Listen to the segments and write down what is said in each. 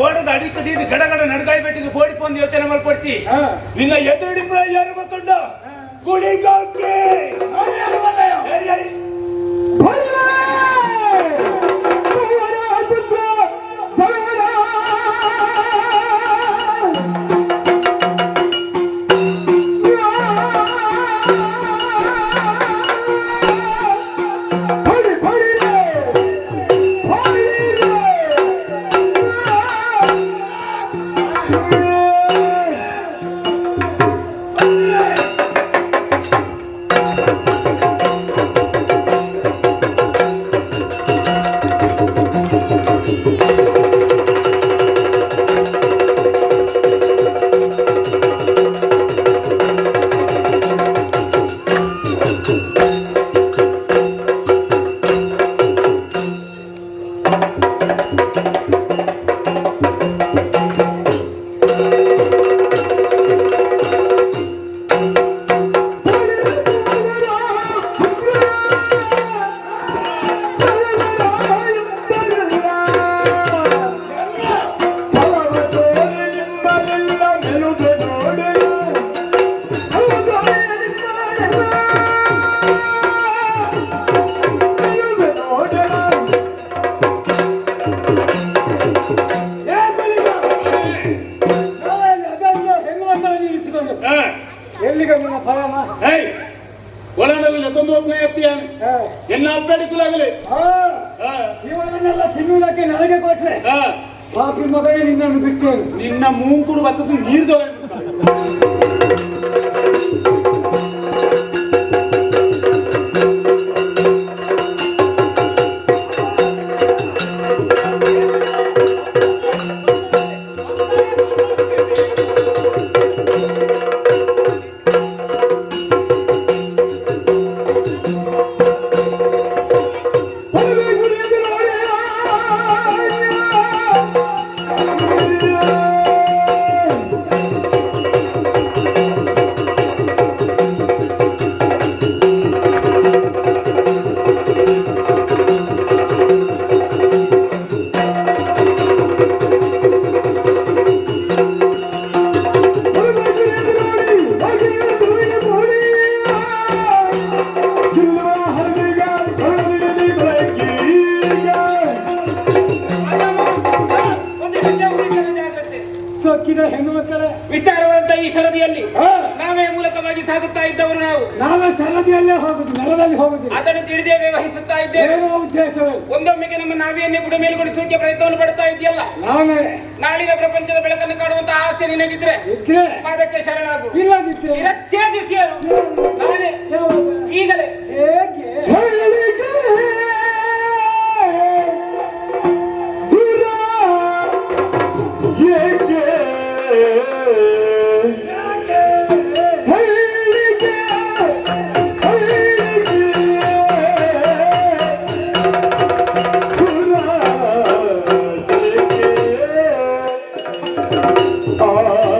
ಓಡದ ಅಡಿಕದಿ ಗಡಗಡ ನಡ್ಗಾಯಿ ಬೆಟ್ಟಿಗೆ ಓಡಿಕೊಂಡು ಯೋಚನೆ ಮಲ್ಪಡ್ಸಿ ನಿನ್ನ ಎದುರು ಯಾರು ಗೊತ್ತುಂಟು ಕುಳಿಗೋಕೆ ನಿನ್ನ ಮೂಂಕುಡು ಬರ್ತದೆ ನೀರು ದೊರೆ ವಿಚಾರವಂತ ಈ ಸರದಿಯಲ್ಲಿ ನಾವೇ ಮೂಲಕವಾಗಿ ಸಾಗುತ್ತಾ ಇದ್ದವರು ನಾವೇ ಸರದಿಯಲ್ಲೇ ಹೋಗುದು, ನೆಲದಲ್ಲಿ ಹೋಗುದು. ಅದನ್ನು ತಿಳಿದೇ ವಹಿಸುತ್ತಾ ಇದ್ದೇವೆ. ಉದ್ದೇಶವೇ ಒಂದೊಮ್ಮೆಗೆ ನಮ್ಮ ನಾವಿಯನ್ನೇ ಬುಡ ಮೇಲುಗೊಳಿಸೋಕೆ ಪ್ರಯತ್ನವನ್ನು ಪಡ್ತಾ ಇದೆಯಲ್ಲ. ನಾಳಿನ ಪ್ರಪಂಚದ ಬೆಳಕನ್ನು ಕಾಣುವಂತ ಆಸೆ ನಿನಗಿದ್ರೆ ಅದಕ್ಕೆ ಶರಣಾಗು. ಛೇದಿಸಿ ನಾನೇ ಈಗಲೇ Oh,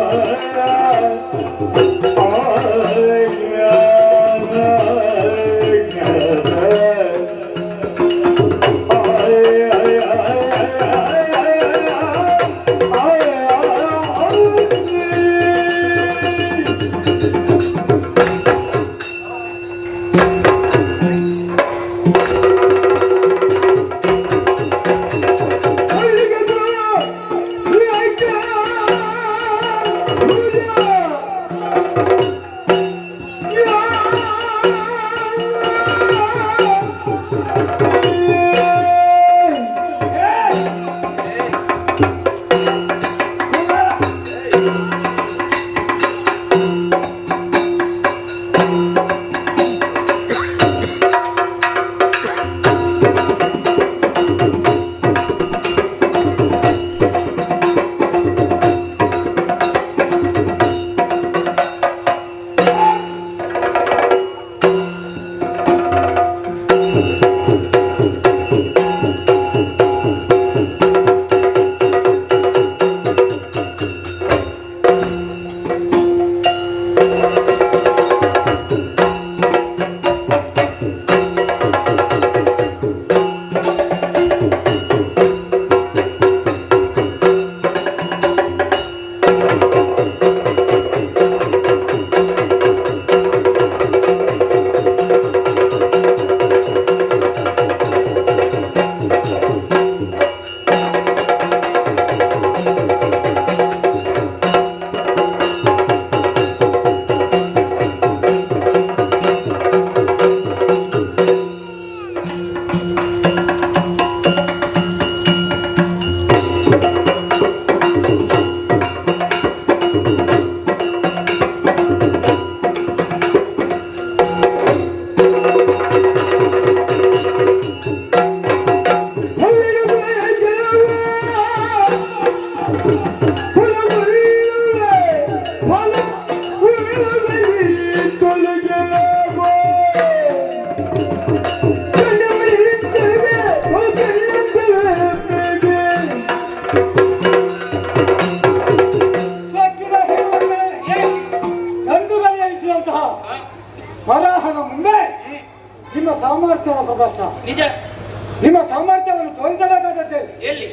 ಸಾಮರ್ಥ್ಯವನ್ನು ತೋರಿಸಬೇಕಾದದ್ದೇ ಎಲ್ಲಿ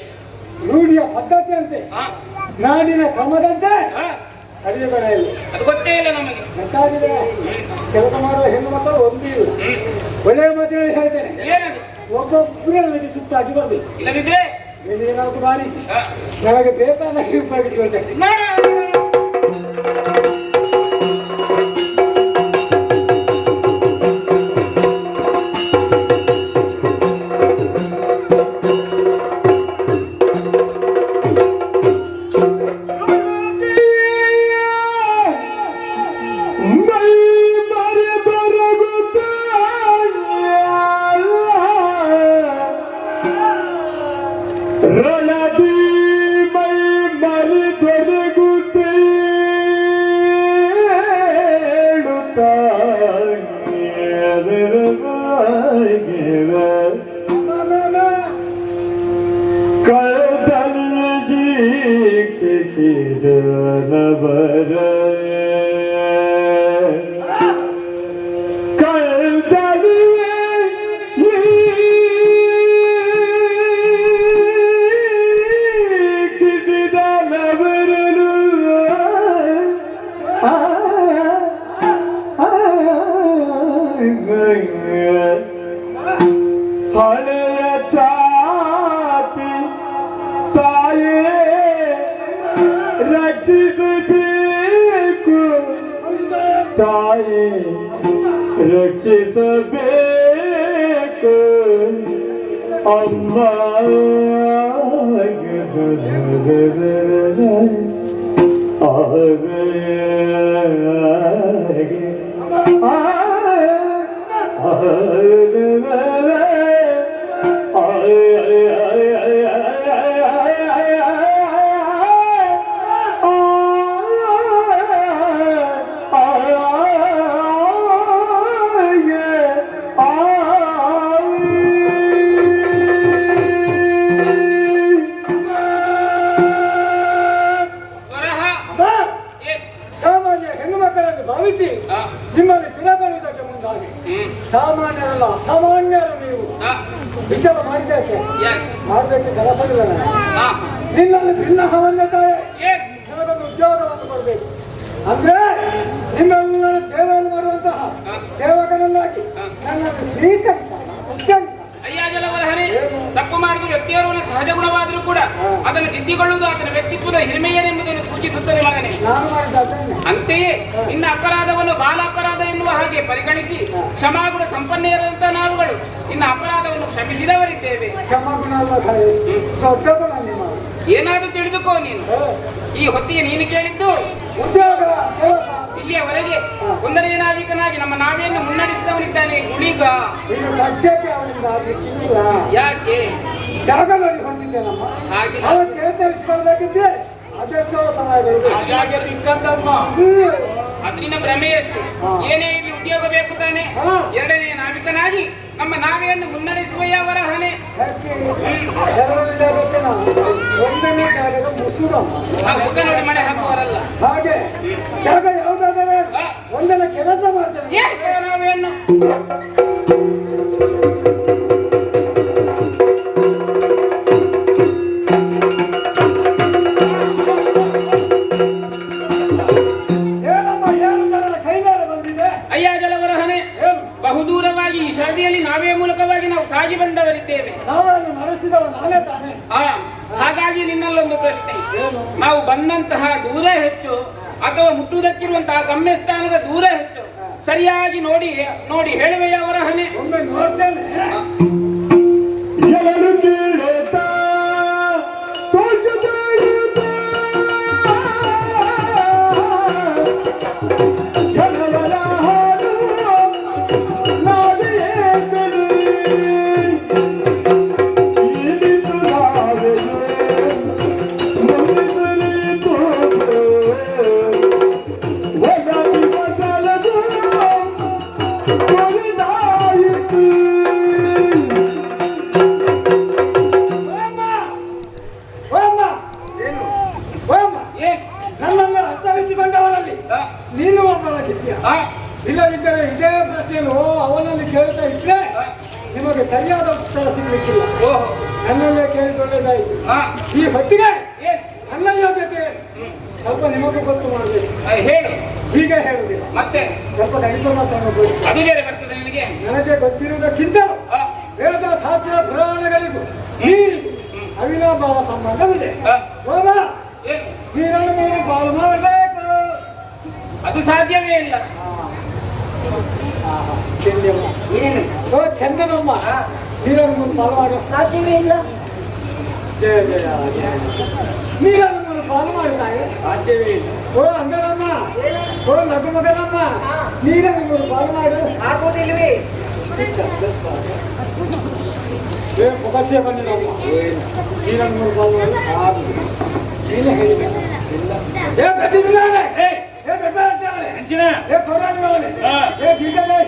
ರೂಢಿಯ ಪದ್ಧತಿ ಅಂತೆ, ನಾಡಿನ ಕ್ರಮದಂತೆ ಅಡಿಗೆ ಬೆಳೆಯಲ್ಲಿ ಅದು ಗೊತ್ತೇ ಇಲ್ಲ ನಮಗೆ. ಗೊತ್ತಾಗಿದೆ. ಕೆಲಸ ಮಾಡುವ ಹೆಣ್ಣು ಮಕ್ಕಳು ಒಂದಿಲ್ಲ. ಒಳ್ಳೆಯ ಮಾತಿನಲ್ಲಿ ಹೇಳ್ತೇನೆ, ಏನದು ಒಬ್ಬೊಬ್ಬರೇ ನನಗೆ ಸುತ್ತಾಗಿ ಬರಬೇಕು. ಇಲ್ಲದಿದ್ರೆ ಏನಾದ್ರು ಬಾರಿಸಿ ನನಗೆ ಬೇಕಾದ ಉಪಯೋಗಿಸಿಕೊಳ್ತೇನೆ. ತಾಯಿ ರಕ್ಷಿಸಬೇಕು ಅಮ್ಮ ನಿಮ್ಮಲ್ಲಿ ದಿನಗಳುವುದಕ್ಕೆ ಮುಂದಾಗಿ ಸಾಮಾನ್ಯರಲ್ಲ ಅಸಾಮಾನ್ಯರು ನೀವು ವಿಚಾರ ಮಾಡಿದ್ದಕ್ಕೆ ಮಾಡಬೇಕು ಕೆಲಸವಿಲ್ಲ. ನಿನ್ನಲ್ಲಿ ಭಿನ್ನ ಸಾಮಾನ್ಯತೆಯೇ ನನಗೊಂದು ಉದ್ಯೋಗವನ್ನು ಕೊಡಬೇಕು. ಅಂದ್ರೆ ನಿಮ್ಮೆಲ್ಲರ ಸೇವೆಯನ್ನು ಮಾಡುವಂತಹ ಸೇವಕನನ್ನಾಗಿ ನನ್ನನ್ನು ಸ್ವೀಕರಿಸ. ಅಯ್ಯ ಜಲವರಹರೇ, ತಪ್ಪು ಮಾಡಿದ ವ್ಯಕ್ತಿಯವರು ಸಹಜ ಗುಣವಾದರೂ ಕೂಡ ಅದನ್ನು ತಿದ್ದಿಕೊಳ್ಳುವುದು ಆತನ ವ್ಯಕ್ತಿತ್ವದ ಹಿರಿಮೆಯೇನೆಂಬುದನ್ನು ಸೂಚಿಸುತ್ತದೆ ಮಗನೇ. ಅಂತೆಯೇ ನಿನ್ನ ಅಪರಾಧವನ್ನು ಬಾಲ ಅಪರಾಧ ಎನ್ನುವ ಹಾಗೆ ಪರಿಗಣಿಸಿ ಕ್ಷಮಾಗುಣ ಸಂಪನ್ನೆಯರಂತ ನಾವುಗಳು ನಿನ್ನ ಅಪರಾಧವನ್ನು ಕ್ಷಮಿಸಿದವರಿದ್ದೇವೆ. ಏನಾದರೂ ತಿಳಿದುಕೋ ನೀನು. ಈ ಹೊತ್ತಿಗೆ ನೀನು ಕೇಳಿದ್ದು ಇಲ್ಲಿಯವರೆಗೆ ಒಂದನೇ ನಾವಿಕನಾಗಿ ನಮ್ಮ ನಾವೆಯನ್ನು ಮುನ್ನಡೆಸಿದವನಿದ್ದಾನೆ ಗುಳಿಗ. ಯಾಕೆ ಹಾಗೆ ಅದು ನಿನ್ನ ಭ್ರಮೆಯಷ್ಟು. ಏನೇ ಇಲ್ಲಿ ಉದ್ಯೋಗ ಬೇಕು ತಾನೆ. ಎರಡನೇ ನಾವಿಕನಾಗಿ ನಮ್ಮ ನಾವೆಯನ್ನು ಮುನ್ನಡೆಸುವ ವರಹನೆ. ಮುಖ ನೋಡಿ ಮನೆ ಹಾಕುವರಲ್ಲ. ಹಾಗೆ ಜಾಗ ಯಾವುದಾದರೆ ಒಂದನ ಕೆಲಸ ಮಾಡ್ತೇನೆ. ನಾವೇನು ಬಹುದೂರವಾಗಿ ಈ ಶಾದಿಯಲ್ಲಿ ನಾವೇ ಮೂಲಕವಾಗಿ ನಾವು ಸಾಗಿ ಬಂದವರಿದ್ದೇವೆ. ಹಾಗಾಗಿ ನಿನ್ನಲ್ಲೊಂದು ಪ್ರಶ್ನೆ. ನಾವು ಬಂದಂತಹ ದೂರ ಹೆಚ್ಚು ಅಥವಾ ಮುಟ್ಟುವುದಕ್ಕಿರುವಂತಹ ಗಮ್ಯಸ್ಥಾನದ ದೂರ ಹೆಚ್ಚು? ಸರಿಯಾಗಿ ನೋಡಿ ನೋಡಿ ಹೇಳುವೆಯವರ ಹಣೆ. ಒಮ್ಮೆ ನೋಡ್ತೇನೆ. ನನ್ನಲ್ಲೇ ಕೇಳಿಕೊಳ್ಳೋದಾಯ್ತು. ಹಾ ಈ ಹೊತ್ತಿಗೆ ಏನ್ ನನ್ನ ಯೋಗ್ಯತೆ ಸ್ವಲ್ಪ ನಿಮಗೂ ಗೊತ್ತು ಮಾಡಬೇಕು. ಹೇಳು ಹೀಗೆ ಹೇಳುವುದಿಲ್ಲ, ಮತ್ತೆ ಸ್ವಲ್ಪ ಗಣಿತ ಮಾತನ್ನು ಗೊತ್ತು. ಅದು ಬೇರೆ ಬರ್ತದೆ ನಿನಗೆ. ನನಗೆ ಗೊತ್ತಿರುವುದಕ್ಕಿಂತ ಹಾ ವೇದ ಶಾಸ್ತ್ರ ಪುರಾಣಗಳಿಗೂ ನೀರಿಗೂ ಅವಿನಾಭಾವ ಸಂಬಂಧವಿದೆ. ಹೋದ ಏನು ನೀರನ್ನು ನೀನು ಪಾಲು ಮಾಡಬೇಕು. ಅದು ಸಾಧ್ಯವೇ ಇಲ್ಲ. ಏನು ಓ ಚಂದನಮ್ಮ, ನೀರನ್ನು ಮುಂದೆ ಪಾಲು ಮಾಡ ಸಾಧ್ಯವೇ ಇಲ್ಲ. ಜಯ ಜಯ ಜಯ. ನೀರನ್ನು ಮುಂದೆ ಪಾಲು ಮಾಡುತ್ತಾರೆ ಸಾಧ್ಯವೇ ಇಲ್ಲ. ಓ ಅಂಗನಮ್ಮ, ಓ ನಗುಮಗನಮ್ಮ, ನೀರನ್ನು ಮುಂದೆ ಪಾಲು ಮಾಡು ಆಗೋದಿಲ್ವೇ? ಮುಖಶಿಯ ಬಂದಿನಮ್ಮ, ನೀರನ್ನು ಮುಂದೆ ಪಾಲು ಮಾಡಿ ಆಗುದಿಲ್ಲ. ನೀನೇ ಹೇಳಿದೆ ಏ ಪ್ರತಿದಿನಾನೆ ಏ ಬೆಟ್ಟಾಳೆ ಹಂಚಿನ ಏ ಪೌರಾಣಿಕವಳೆ ಏ ಗೀಟಲೆ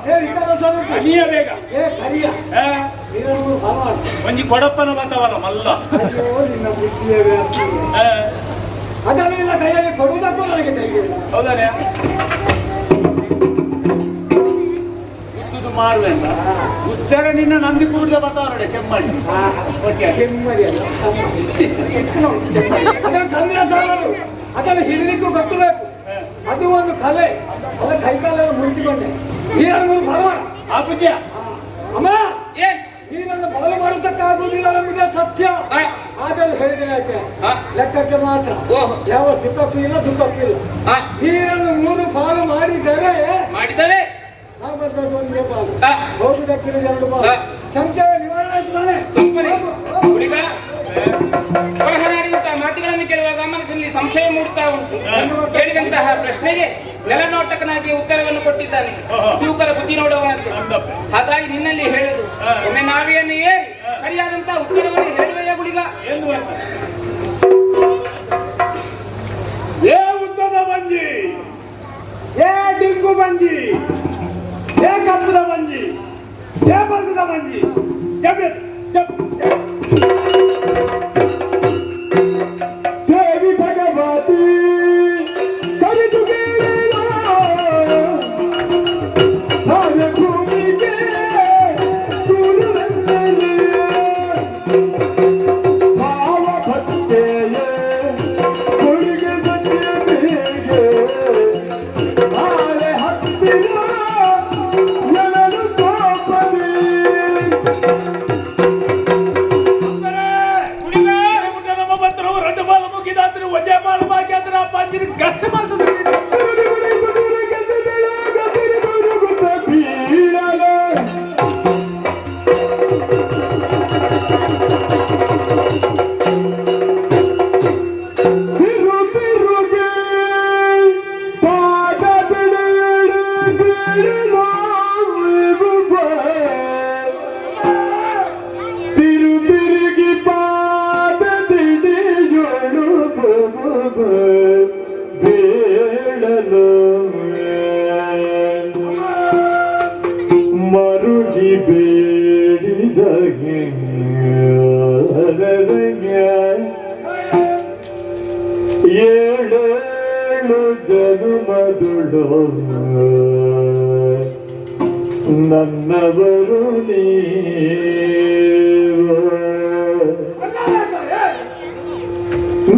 ಏ ಇಕಲಸನು ನೀಯ ಬೇಗ ಏ ಕರಿಯ ನೀರನ್ನು ಪಾಲು ಮಾಡು. ಒಂಜಿ ಕೊಡಪ್ಪನ ಬತ್ತವಲ್ಲ ಮಲ್ಲ. ಅಯ್ಯೋ ನಿನ್ನ ಬುದ್ಧಿಯೇ ವ್ಯರ್ಥ. ಅದನ್ನು ಇಲ್ಲ ಕೈಯಲ್ಲಿ ಕೊಡುವುದಕ್ಕೂ ನನಗೆ ತೆಗೆದಿಲ್ಲ. ಹೌದಾನೆ ಇದು ಮಾಡುವೆಂತ ಉತ್ತರ ನಿನ್ನ ನಂದಿ ಕೂಡದ ಬತ್ತವರಡೆ ಚೆಮ್ಮಡಿ ಚೆಮ್ಮರಿ ಅಲ್ಲ ಅದನ್ನು ತಂದಿನ ಸಾಲದು, ಅದನ್ನು ಹಿಡಿಲಿಕ್ಕೂ ಗೊತ್ತಬೇಕು. ಅದು ಒಂದು ಕಲೆ. ಅಲ್ಲ ಕೈಕಾಲೆಲ್ಲ ಮುರಿದುಕೊಂಡೆ. ನೀರನ್ನು ಬಲ ಮಾಡ ಆ ಪೂಜ್ಯ ಅಮ್ಮ, ಏನ್ ನೀರನ್ನು ಬದಲು ಮಾಡುವುದಕ್ಕಾಗುವುದಿಲ್ಲ ನಮಗೆ ಸತ್ಯ. ಆದರೂ ಹೇಳಿದ್ದೇನೆ ಯಾಕೆ ಲೆಕ್ಕಕ್ಕೆ ಮಾತ್ರ, ಓಹೋ ಯಾವ ಸುಖಕ್ಕೂ ಇಲ್ಲ ದುಃಖಕ್ಕೂ ಇಲ್ಲ. ನೀರನ್ನು 3 ಪಾಲು ಮಾಡಿದರೆ ಮಾಡಿದರೆ ನಾವು ಬರ್ತದ್ದು 1 ಪಾಲು, ಹೋಗುವುದಕ್ಕಿರೋ 2 ಪಾಲು. ಸಂಶಯ ನಿವಾರಣೆ ಆಯ್ತಾನೆ. ಹುಡುಗ ಒಳಹನಾಡಿದಂತಹ ಮಾತುಗಳನ್ನು ಕೇಳುವಾಗ ಮನಸ್ಸಿನಲ್ಲಿ ಸಂಶಯ ಮೂಡುತ್ತಾ ಉಂಟು. ಕೇಳಿದಂತಹ ಪ್ರಶ್ನೆಗೆ ನೆಲನೋಟಕನಾಗಿ ಉತ್ತರವನ್ನು ಕೊಟ್ಟಿದ್ದಾನೆ. ತೂಕದ ಬುದ್ಧಿ ನೋಡುವವನದ್ದು. ಹಾಗಾಗಿ ನಿನ್ನಲ್ಲಿ ಹೇಳುದು, ಒಮ್ಮೆ ನಾವಿಯನ್ನು ಏರಿ ಸರಿಯಾದಂತಹ ಉತ್ತರವನ್ನು ಹೇಳುವೆಯ ಹುಡುಗ ಎಂದು ಅಂತ. ಏ ಉದ್ದದ ಬಂಜಿ, ಏ ಡಿಂಗು ಬಂಜಿ, ಏ ಕಪ್ಪದ ಬಂಜಿ, ಏ ಬಂದದ ಬಂಜಿ, ದೇವಿ ಭಗವತಿ ಕರಿದು ನಾಳೆ ಭೂಮಿಗೆ ಗುರುವೆಂದರೆ ಭಾವ ಭಕ್ತೆಯೇ ಕೊಡುಗೆ ಸತ್ಯವಿಗೆ ನಾಳೆ ಹತ್ತಿರ ಎಲ್ಲರೂ ಕೋಪದಿ ನಮ್ಮ ಬಂದರು 2 ಬಾಲ್ ಮುಗಿದಾದ್ರೆ ಒಂದೇ ಬಾಲ್ ಬಾಕಿ ಆದ್ರೆ ಆ ಪಂಜಿನ ಗಟ್ಟಿ ಮಾಡ್ತದೆ. ಮರುಗಿ ಬೇಡಿದ ಏಳೇಳು ಜನುಮದುಳು ನನ್ನವರು ನೀವು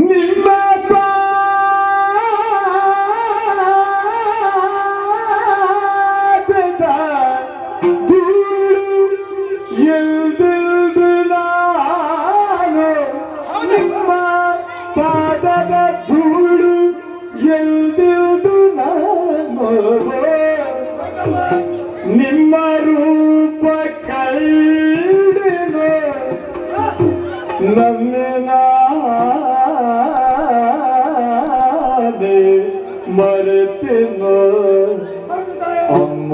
ನಿಮ್ಮ ಪಾದದ ಧೂಳು ಎಲ್ದೆಲ್ದು ನಾನು, ನಿಮ್ಮ ಪಾದದ ಧೂಳು ಎಲ್ದೆಲ್ದು ನಾನು, ನಿಮ್ಮ ರೂಪ ಕೈಡೆನು ನನ್ನೇ ಮರೆತೆನೋ ಅಮ್ಮ.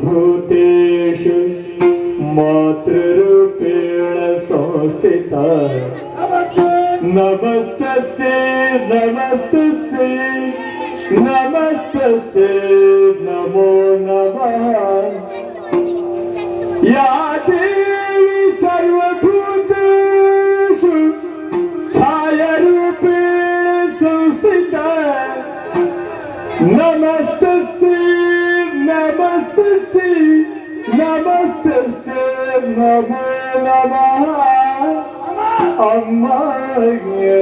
ಸರ್ವಭೂತೇಷು ಮಾತೃರೂಪೇಣ ಸಂಸ್ಥಿತಾ ನಮಸ್ತಸ್ಯೈ ನಮಸ್ತಸ್ಯೈ ನಮಸ್ತಸ್ಯೈ ನಮೋ ನಮಃ. ಯಾ ದೇವಿ ಸರ್ವಭೂತೇಷು ನಮಸ್ತೆ ನಮಸ್ತೆ ನಮಸ್ತೆ ನಮೋ ನಮಃ ಅಮ್ಮಗೆ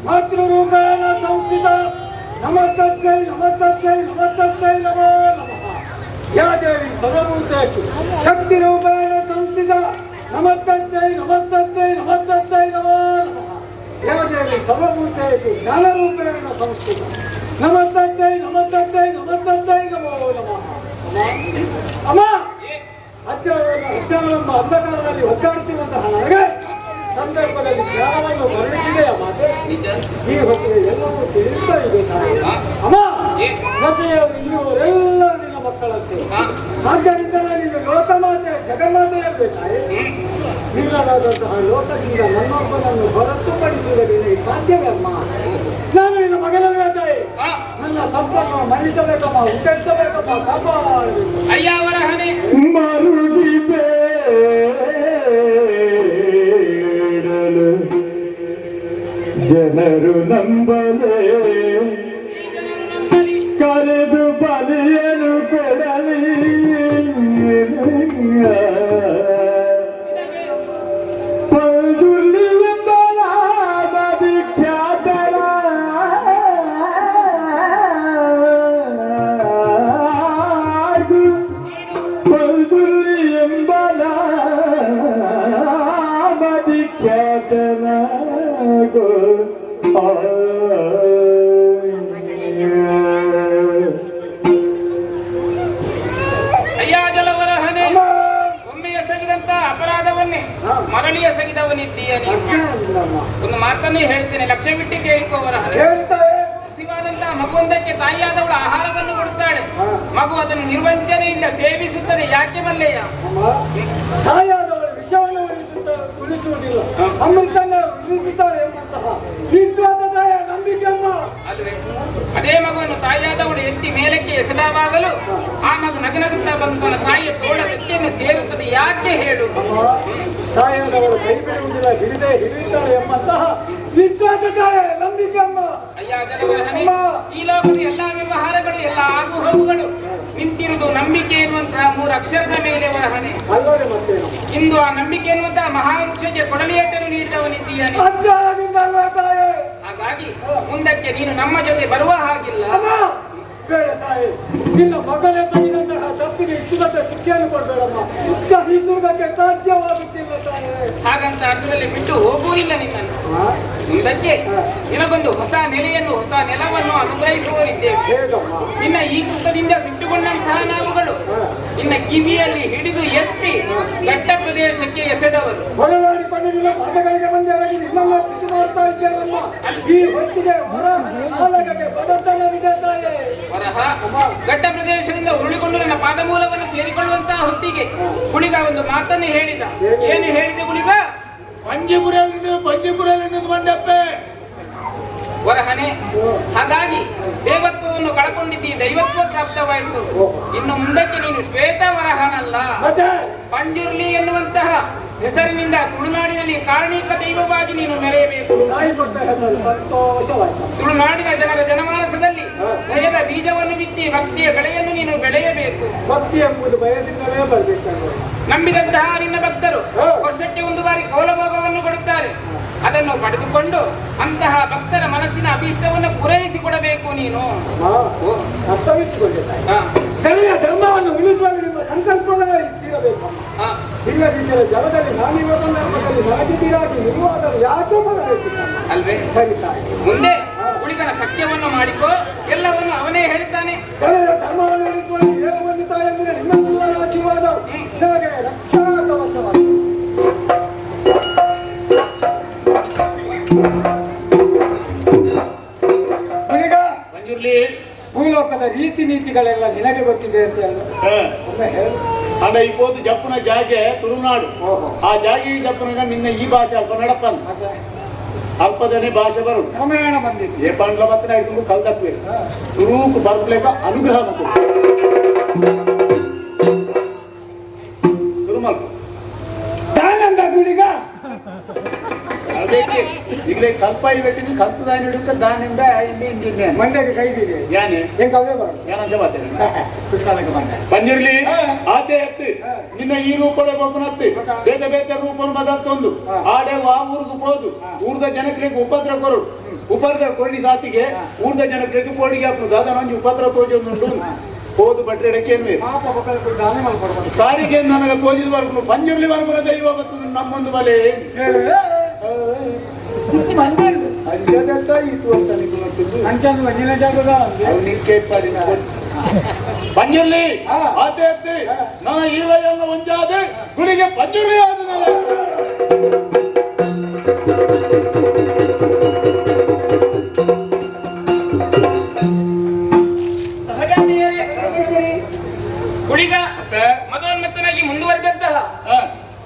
ಮಾತೃರೂಪೇಣ ಸಂಸ್ಥಿತ ನಮಸ್ತಸ್ಯೈ ನಮಸ್ತಸ್ಯೈ ನಮಸ್ತಸ್ಯೈ ನಮೋ ನಮಃ ಯಾ ದೇವಿ ಸರ್ವಭೂತೇಷು ಶಕ್ತಿರೂಪೇಣ ಸಂಸ್ಥಿತ ನಮಸ್ತಸ್ಯೈ ನಮಸ್ತಸ್ಯೈ ನಮಸ್ತಸ್ಯೈ ನಮೋ ನಮಃ ಯಾ ದೇವಿ ಸರ್ವಭೂತೇಷು ಜ್ಞಾನರೂಪೇಣ ಸಂಸ್ಥಿತ ನಮಸ್ತಸ್ಯೈ ನಮಸ್ತಸ್ಯೈ ನಮಸ್ತಸ್ಯೈ ನಮೋ ನಮಃ ಅಮ್ಮ ಅಜ್ಞಾನವೆಂಬ ಅಂಧಕಾರದಲ್ಲಿ ಒದ್ದಾಡ್ತಿರುವಂತಹ ನನಗೆ ಸಂದರ್ಭದಲ್ಲಿ ಜ್ಞಾನವನ್ನು ವರ್ಣಿಸಿದೆಯ ಮಾತೆ ಈ ಹೊತ್ತಿಗೆ ಎಲ್ಲವೂ ತಿಳಿಸ್ತಾ ಇದೆ ತಾಯಿ. ಅಮ್ಮ ನಸೆಯವರು ಇಲ್ಲಿಯವರೆಲ್ಲರೂ ನಿನ್ನ ಮಕ್ಕಳಂತೆ ಆದ್ದರಿಂದ ನೀನು ಲೋಕಮಾತೆ ಜಗನ್ಮಾತೆಯಲ್ವೇ ತಾಯಿ. ನಿನ್ನದಾದಂತಹ ಲೋಕದಿಂದ ನನ್ನೊಬ್ಬನನ್ನು ಹೊರತುಪಡಿಸುವುದಕ್ಕೆ ಸಾಧ್ಯವೇ ಅಮ್ಮ. ನಾನು ನಿನ್ನ ಮಗನಲ್ವೇ ತಾಯಿ. ನನ್ನ ತಪ್ಪನ್ನು ಮನ್ನಿಸಬೇಕಮ್ಮ, ಉತ್ತರಿಸಬೇಕಮ್ಮ, ಕಾಪಾಡಬೇಕು. ಅಯ್ಯ ವರಹನೆ ಮರುಗಿಬೇ ಜನರು ನಂಬಲೇ ಕರೆದು ಬಲಿಯನು ಕೊಡಲಿ ಪಲ್ದುಲಿ ಎಂಬಲಾದ ವಿಖ್ಯಾತರ ಪಲ್ದುಲಿ ಎಂಬಲಾದ ವಿಖ್ಯಾತನ ಅಯ್ಯ ಜಲವರಹನೆ ಒಮ್ಮೆ ಎಸಗಿದಂತ ಅಪರಾಧವನ್ನೇ ಮರಳಿ ಎಸಗಿದವನಿದ್ದೀಯ ನೀನು. ಒಂದು ಮಾತನ್ನು ಹೇಳ್ತೇನೆ, ಲಕ್ಷ್ಯ ಬಿಟ್ಟು ಕೇಳಿಕೋವರಹನೆ. ಹಸಿವಾದಂತಹ ಮಗುವೊಂದಕ್ಕೆ ತಾಯಿಯಾದವಳು ಆಹಾರವನ್ನು ಕೊಡುತ್ತಾಳೆ. ಮಗು ಅದನ್ನು ನಿರ್ವಂಚನೆಯಿಂದ ಸೇವಿಸುತ್ತದೆ. ಯಾಕೆ ಮಲ್ಲೆಯ? ತಾಯಿಯಾದವಳು ವಿಷವನ್ನು ಉಳಿಸುವುದಿಲ್ಲ, ಅಮೃತನ್ನು ಉಳಿಸುತ್ತಾಳೆ ಎಂಬಂತಹ ವಿಶ್ವಾಸ ತಾಯಿಯ ನಂಬಿಕೆ ಅಮ್ಮ. ಅಲ್ವೇ? ಅದೇ ಮಗುವನ್ನು ತಾಯಿಯಾದವಳು ಎತ್ತಿ ಮೇಲಕ್ಕೆ ಎಸೆದಾವಾಗಲೂ ಆ ಮಗು ನಗನಗುತ್ತಾ ಬಂದು ತನ್ನ ತಾಯಿಯ ತೋಳ ಗಟ್ಟಿಯನ್ನು ಸೇರುತ್ತದೆ. ಯಾಕೆ ಹೇಳು? ತಾಯಿಯಾದವಳು ಕೈ ಬಿಡುವುದಿಲ್ಲ, ಹಿಡಿಯುತ್ತಾಳೆ ಎಂಬಂತಹ ವಿಶ್ವಾಸ ತಾಯಿಯ ನಂಬಿಕೆ ಅಮ್ಮ. ಅಯ್ಯ ಜಲವರಹನೆ, ಈ ಲೋಕದ ಎಲ್ಲಾ ವ್ಯವಹಾರಗಳು, ಎಲ್ಲ ಆಗು ಹೋಗುಗಳು ನಿಂತಿರುವುದು ನಂಬಿಕೆ ಎನ್ನುವಂತಹ 3 ಅಕ್ಷರದ ಮೇಲೆ ವರಹನೆ. ಅಲ್ಲದೆ ಮತ್ತೆ ಇಂದು ಆ ನಂಬಿಕೆ ಎನ್ನುವಂತಹ ಮಹಾವೃಕ್ಷಕ್ಕೆ ಕೊಡಲಿಯಟ್ಟನ್ನು ನೀಡಿದವನಿದ್ದೀಯ. ಹಾಗಾಗಿ ಮುಂದಕ್ಕೆ ನೀನು ನಮ್ಮ ಜೊತೆ ಬರುವ ಹಾಗಿಲ್ಲ. ಬೇಡ ತಾಯಿ, ನಿನ್ನ ಮಗನೇ ಸಹಿದಂತಹ ತಪ್ಪಿಗೆ ಇಷ್ಟು ದೊಡ್ಡ ಶಿಕ್ಷೆಯನ್ನು ಕೊಡಬೇಡಮ್ಮ. ಸಹಿಸುವುದಕ್ಕೆ ಸಾಧ್ಯವಾಗುತ್ತಿಲ್ಲ ತಾಯಿ. ಹಾಗಂತ ಅರ್ಥದಲ್ಲಿ ಬಿಟ್ಟು ಹೋಗುವುದಿಲ್ಲ ನಿನ್ನನ್ನು. ಮುಂದಕ್ಕೆ ನಿನಗೊಂದು ಹೊಸ ನೆಲೆಯನ್ನು, ಹೊಸ ನೆಲವನ್ನು ಅನುಗ್ರಹಿಸುವವರಿದ್ದೇವೆ. ನಿನ್ನ ಈ ಕೃತದಿಂದ ಸಿಟ್ಟುಕೊಂಡಂತಹ ನಾವುಗಳು ನಿನ್ನ ಕಿವಿಯಲ್ಲಿ ಹಿಡಿದು ಎತ್ತಿ ಘಟ್ಟ ಪ್ರದೇಶಕ್ಕೆ ಎಸೆದವರು. ಹೊರಲಾಡಿಕೊಂಡು ನಿನ್ನ ಪಾದಗಳಿಗೆ ಬಂದವರಿಗೆ ನಿನ್ನನ್ನು ಸ್ಥಿತಿ ಮಾಡ್ತಾ ಇದ್ದೇವಮ್ಮ. ಈ ಹೊತ್ತಿಗೆ ಹೊರ ನಾಲಗೆಗೆ ಬಡತನವಿದೆ ತಾಯಿ. ವರಹ ಘಟ್ಟ ಪ್ರದೇಶದಿಂದ ಉರುಳಿಕೊಂಡು ನನ್ನ ಪಾದ ಮೂಲವನ್ನು ಸೇರಿಕೊಳ್ಳುವಂತಹ ಹೊತ್ತಿಗೆ ಗುಳಿಗ ಒಂದು ಮಾತನ್ನು ಹೇಳಿದ. ಏನು ಹೇಳಿದ ಗುಳಿಗ? ಬಂಜೀಪುರಲ್ಲಿ ಬಂದಪ್ಪೆ ವರಹನೆ, ಹಾಗಾಗಿ ದೇವತ್ವವನ್ನು ಕಳಕೊಂಡಿದ್ದಿ, ದೈವತ್ವ ಪ್ರಾಪ್ತವಾಯಿತು. ಇನ್ನು ಮುಂದಕ್ಕೆ ನೀನು ಶ್ವೇತ ವರಹನಲ್ಲ, ಪಂಜುರ್ಲಿ ಎನ್ನುವಂತಹ ಹೆಸರಿನಿಂದ ತುಳುನಾಡಿನಲ್ಲಿ ಕಾರಣಿಕ ದೈವವಾಗಿ ನೀನು ಮೆರೆಯಬೇಕು. ತಾಯಿ ಕೊಟ್ಟ ಹೆಸರು ಸಂತೋಷವಾಯ್ತು. ತುಳುನಾಡಿನ ಜನರ ಜನಮಾನಸದಲ್ಲಿ ಭಯದ ಬೀಜವನ್ನು ಬಿತ್ತಿ ಭಕ್ತಿಯ ಬೆಳೆಯನ್ನು ನೀನು ಬೆಳೆಯಬೇಕು. ಭಕ್ತಿ ಎಂಬುದು ಭಯದಿಂದಲೇ ಬರಬೇಕು. ನಂಬಿದಂತಹ ನಿನ್ನ ಭಕ್ತರು ವರ್ಷಕ್ಕೆ ಒಂದು ಬಾರಿ ಕೌಲಭೋಗವನ್ನು ಕೊಡುತ್ತಾರೆ. ಅದನ್ನು ಪಡೆದುಕೊಂಡು ಅಂತಹ ಭಕ್ತರ ಮನಸ್ಸಿನ ಅಭೀಷ್ಟವನ್ನು ಪೂರೈಸಿಕೊಡಬೇಕು ನೀನು. ಅರ್ಥವಿಸಿಕೊಂಡಿದ್ದಾರೆ. ಕಡೆಯ ಧರ್ಮವನ್ನು ಉಳಿಸುವಾಗ ನಿಮ್ಮ ಸಂಕಲ್ಪಗಳೇ ಇರಬೇಕು. ಇಲ್ಲದಿದ್ದರೆ ಜಗದಲ್ಲಿ ನಾನಿವತ್ತಲ್ಲಿ ನರಕಿತೀರಾಗಿ ನಿರುವಾದರೂ ಯಾಕೆ ಬರಬೇಕು ಅಲ್ವೇ? ಸರಿ ಸಾರಿ. ಮುಂದೆ ಉಳಿಗನ ಸತ್ಯವನ್ನು ಮಾಡಿಕೋ, ಎಲ್ಲವನ್ನು ಅವನೇ ಹೇಳ್ತಾನೆ. ಕಡೆಯ ಧರ್ಮವನ್ನು ಉಳಿಸುವಲ್ಲಿ ಏನು ಬಂದಿದ್ದಾರೆ ಎಂದರೆ ನಿಮ್ಮೆಲ್ಲರ ಆಶೀರ್ವಾದ ನನಗೆ ರಕ್ಷಾ ಕವಚವಾಗಿದೆ. ಈಗ ಮಂಜುರ್ಲಿ ಭೂಲೋಕದ ರೀತಿ ನೀತಿಗಳೆಲ್ಲ ನಿನಗೆ ಗೊತ್ತಿದೆ ಅಂತ ಹೇಳಿ ಅಂಡ ಇಪ್ಪೋದು ಜಪ್ಪುನ ಜಾಗೆ ತುಳುನಾಡು. ಆ ಜಾಗಿ ಜಪ್ಪನಾಗ ನಿನ್ನ ಈ ಭಾಷೆ ಅಲ್ಪ ನಡಪನ್ ಅಲ್ಪದನೇ ಭಾಷೆ ಬರು ಕ್ರಮೇಣ ಬಂದಿದೆ. ಏ ಪಂಡ್ಲ ಮಾತ್ರ ಇಟ್ಕೊಂಡು ಕಲ್ತಕ್ವೆ ತುಳುಕು ಬರ್ಬೇಕು ಅನುಗ್ರಹ ಶುರು ಮಾಡ್ಕೊ. ತಾನಂದ ಗುಳಿಗ ಅದಕ್ಕೆ ಈಗಲೇ ಕಲ್ಪ ಇವತ್ತಿನ ಕಲ್ಪದ ಹಿಡಿತ ದಾನಿಂದ ಇಲ್ಲಿ ಮಂಡ್ಯಕ್ಕೆ ಕೈದಿದೆ ಯಾನೆ ಹೆಂಗೆ ಅವೇ ಬರೋದು ಏನಂತ ಮಾತೇನೆ ಕುಶಾಲಕ್ಕೆ ಬಂದೆ ಬಂದಿರ್ಲಿ ಆತೆ ಎತ್ತಿ ನಿನ್ನ ಈ ರೂಪಡೆ ಗೊಬ್ಬನತ್ತಿ ಬೇತೆ ಬೇತೆ ರೂಪನ್ ಬದತ್ತೊಂದು ಆಡೆ ಆ ಊರಿಗೆ ಹೋದು ಊರ್ದ ಜನಕ್ಕೆ ಉಪದ್ರ ಕೊರಡು ಉಪದ್ರ ಕೊಡಿ ಸಾತಿಗೆ ಊರ್ದ ಜನಕ್ಕೆ ಕೋಡಿಗೆ ಹಾಕುದು ಅದನ್ನೊಂದು ಉಪದ್ರ ತೋಜೊಂದುಂಟು ಹೋದು ಬಟ್ರೆ ಎಡಕ್ಕೇನು ದಾನ ಮಾಡ್ಕೊಡ್ಬೋದು. ಸಾರಿಗೆ ನನಗೆ ತೋಜಿದ ವರ್ಗು ಪಂಜುರ್ಲಿ ವರ್ಗದ ದೈವ ಬರ್ತದೆ ನಮ್ಮೊಂದು ಬಲೆ ಅಂಜದತ್ತ ಇತ್ತು ವರ್ಷ ಅಂಚಂದು ಮಂಜಿನ ಜಾಗದ ಪಂಜುರ್ಲಿ ಆತೆ ಎತ್ತಿ ನನ್ನ ಈವೆಲ್ಲ ಒಂಜಾದೆ ಗುಳಿಗೆ ಪಂಜುರ್ಲಿ ಆದನಲ್ಲ. ಹುಳಿಗ ಮದೋನ್ಮತ್ತನಾಗಿ ಮುಂದುವರೆದಂತಹ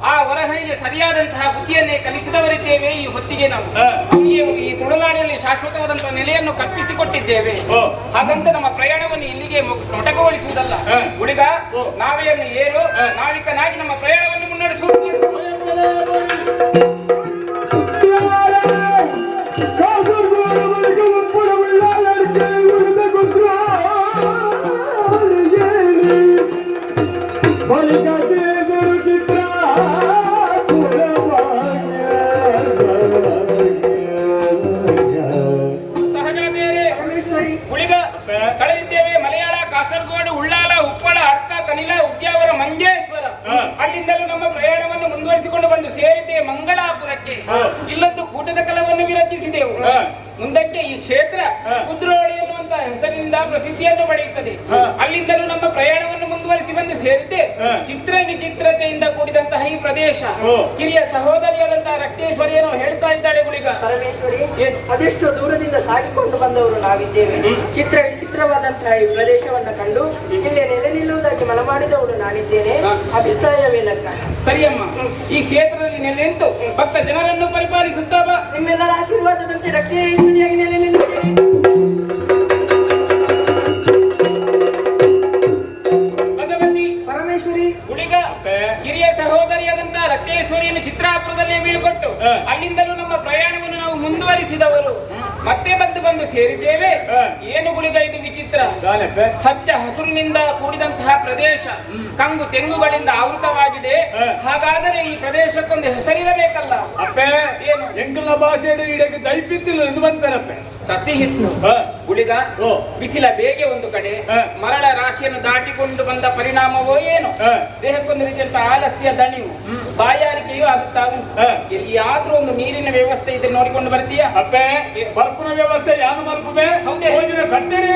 ಆ ಹೊರಹಣಿಗೆ ಸರಿಯಾದಂತಹ ಬುದ್ಧಿಯನ್ನೇ ಕಲಿಸಿದವರಿದ್ದೇವೆ. ಈ ಹೊತ್ತಿಗೆ ನಾವು ಅವನಿಗೆ ಈ ತುಳುನಾಡಿನಲ್ಲಿ ಶಾಶ್ವತವಾದಂತಹ ನೆಲೆಯನ್ನು ಕಲ್ಪಿಸಿಕೊಟ್ಟಿದ್ದೇವೆ. ಹಾಗಂತ ನಮ್ಮ ಪ್ರಯಾಣವನ್ನು ಇಲ್ಲಿಗೆ ಮೊಟಕುಗೊಳಿಸುವುದಲ್ಲ. ಹುಡುಗ ನಾವೆಯನ್ನು ಏರು ನಾವಿಕನಾಗಿ ನಮ್ಮ ಪ್ರಯಾಣವನ್ನು ಮುನ್ನಡೆಸುವುದು. ಕಳೆದಿದ್ದೇವೆ ಮಲಯಾಳ, ಕಾಸರಗೋಡು, ಉಳ್ಳಾಲ, ಉಪ್ಪಳ, ಅರ್ಕ, ಕನಿಲ, ಉದ್ಯಾವರ, ಮಂಜೇಶ್ವರ. ಅಲ್ಲಿಂದಲೂ ನಮ್ಮ ಪ್ರಯಾಣವನ್ನು ಮುಂದುವರಿಸಿಕೊಂಡು ಬಂದು ಸೇರಿದ್ದೇವೆ ಮಂಗಳಾಪುರಕ್ಕೆ. ಇಲ್ಲೊಂದು ಕೂಟದ ಕಲವನ್ನು ವಿರಚಿಸಿದೆವು. ಮುಂದಕ್ಕೆ ಈ ಕ್ಷೇತ್ರ ಕುದ್ರೋಳಿ ಎನ್ನುವಂತ ಹೆಸರಿನಿಂದ ಪ್ರಸಿದ್ಧಿಯನ್ನು ಪಡೆಯುತ್ತದೆ. ಅಲ್ಲಿಂದಲೂ ನಮ್ಮ ಪ್ರಯಾಣವನ್ನು ಮುಂದುವರಿಸಿ ಬಂದು ಸೇರಿದ್ದೆ ಚಿತ್ರ ವಿಚಿತ್ರತೆಯಿಂದ ಕೂಡಿದಂತಹ ಈ ಪ್ರದೇಶ. ಕಿರಿಯ ಸಹೋದರಿಯಾದಂತಹ ರಕ್ತೇಶ್ವರಿಯನ್ನು ಹೇಳ್ತಾ ಇದ್ದಾಳೆ ಗುಳಿಗ. ಪರಮೇಶ್ವರಿ, ಅದೆಷ್ಟು ದೂರದಿಂದ ಸಾಗಿಕೊಂಡು ಬಂದವರು ನಾವಿದ್ದೇವೆ. ಚಿತ್ರ ವಿಚಿತ್ರವಾದಂತಹ ಈ ಪ್ರದೇಶವನ್ನ ಕಂಡು ಇಲ್ಲಿ ನೆಲೆ ನಿಲ್ಲುವುದಾಗಿ ಮನ ಮಾಡಿದವಳು ನಾನಿದ್ದೇನೆ. ಅಭಿಪ್ರಾಯವೇನಕ್ಕ? ಸರಿಯಮ್ಮ, ಈ ಕ್ಷೇತ್ರದಲ್ಲಿ ನೆಲೆ ನಿಂತು ಭಕ್ತ ಜನರನ್ನು ಪರಿಪಾಲಿಸುತ್ತಾ ಬಾ. ನಿಮ್ಮೆಲ್ಲರ ಆಶೀರ್ವಾದದಂತೆ ರಕ್ತೇಶ್ವರಿಯಾಗಿ ನೆಲೆ ನಿಲ್ಲುತ್ತೇನೆ. ಭಗವತಿ ಪರಮೇಶ್ವರಿ, ಗುಳಿಗ ಕಿರಿಯ ಸಹೋದರಿಯಾದಂತಹ ರಕ್ತೇಶ್ವರಿಯನ್ನು ಚಿತ್ರಾಪುರದಲ್ಲಿ ಬೀಳ್ಕೊಟ್ಟು ಅಲ್ಲಿಂದಲೂ ನಮ್ಮ ಪ್ರಯಾಣವನ್ನು ನಾವು ಮುಂದುವರಿಸಿದವರು. ಮತ್ತೆ ಬಂದು ಸೇರಿದ್ದೇವೆ. ಏನು ಗುಳಿಗ ಇದು ವಿಚಿತ್ರ. ಹಚ್ಚ ಹಸುರಿನಿಂದ ಕೂಡಿದಂತಹ ಪ್ರದೇಶ ಕಂಗು ತೆಂಗುಗಳಿಂದ ಆವೃತವಾಗಿದೆ. ಹಾಗಾದರೆ ಈ ಪ್ರದೇಶಕ್ಕೊಂದು ಹೆಸರಿರಬೇಕಲ್ಲ. ಏನು ಎಂಕಲ್ನ ಭಾಷೆ ಇಡಕ್ಕೆ ದೈಪಿತ್ತಿಲ್ಲ ಎಂದು ಬಂತಾರಪ್ಪೆ. ಸಸಿ ಹಿತ್ತು ಗುಳಿಗ ಬಿಸಿಲ ಬೇಗೆ ಒಂದು ಕಡೆ, ಮರಳ ರಾಶಿಯನ್ನು ದಾಟಿಕೊಂಡು ಬಂದ ಪರಿಣಾಮವೋ ಏನು, ದೇಹಕ್ಕೊಂದು ರೀತಿಯಂತ ಆಲಸ್ಯ ದಣಿವು, ಬಾಯಾರಿಕೆಯೂ ಆಗುತ್ತಾ ಉಂಟು. ಎಲ್ಲಿಯಾದ್ರೂ ಒಂದು ನೀರಿನ ವ್ಯವಸ್ಥೆ ಇದೆ ನೋಡಿಕೊಂಡು ಬರ್ತೀಯಾ? ಅಪ್ಪೆ ಬರ್ಪುನ ವ್ಯವಸ್ಥೆ ಯಾನು ಮಲ್ಪುವೆ ಹೌದೇ ಕಟ್ಟಡೇ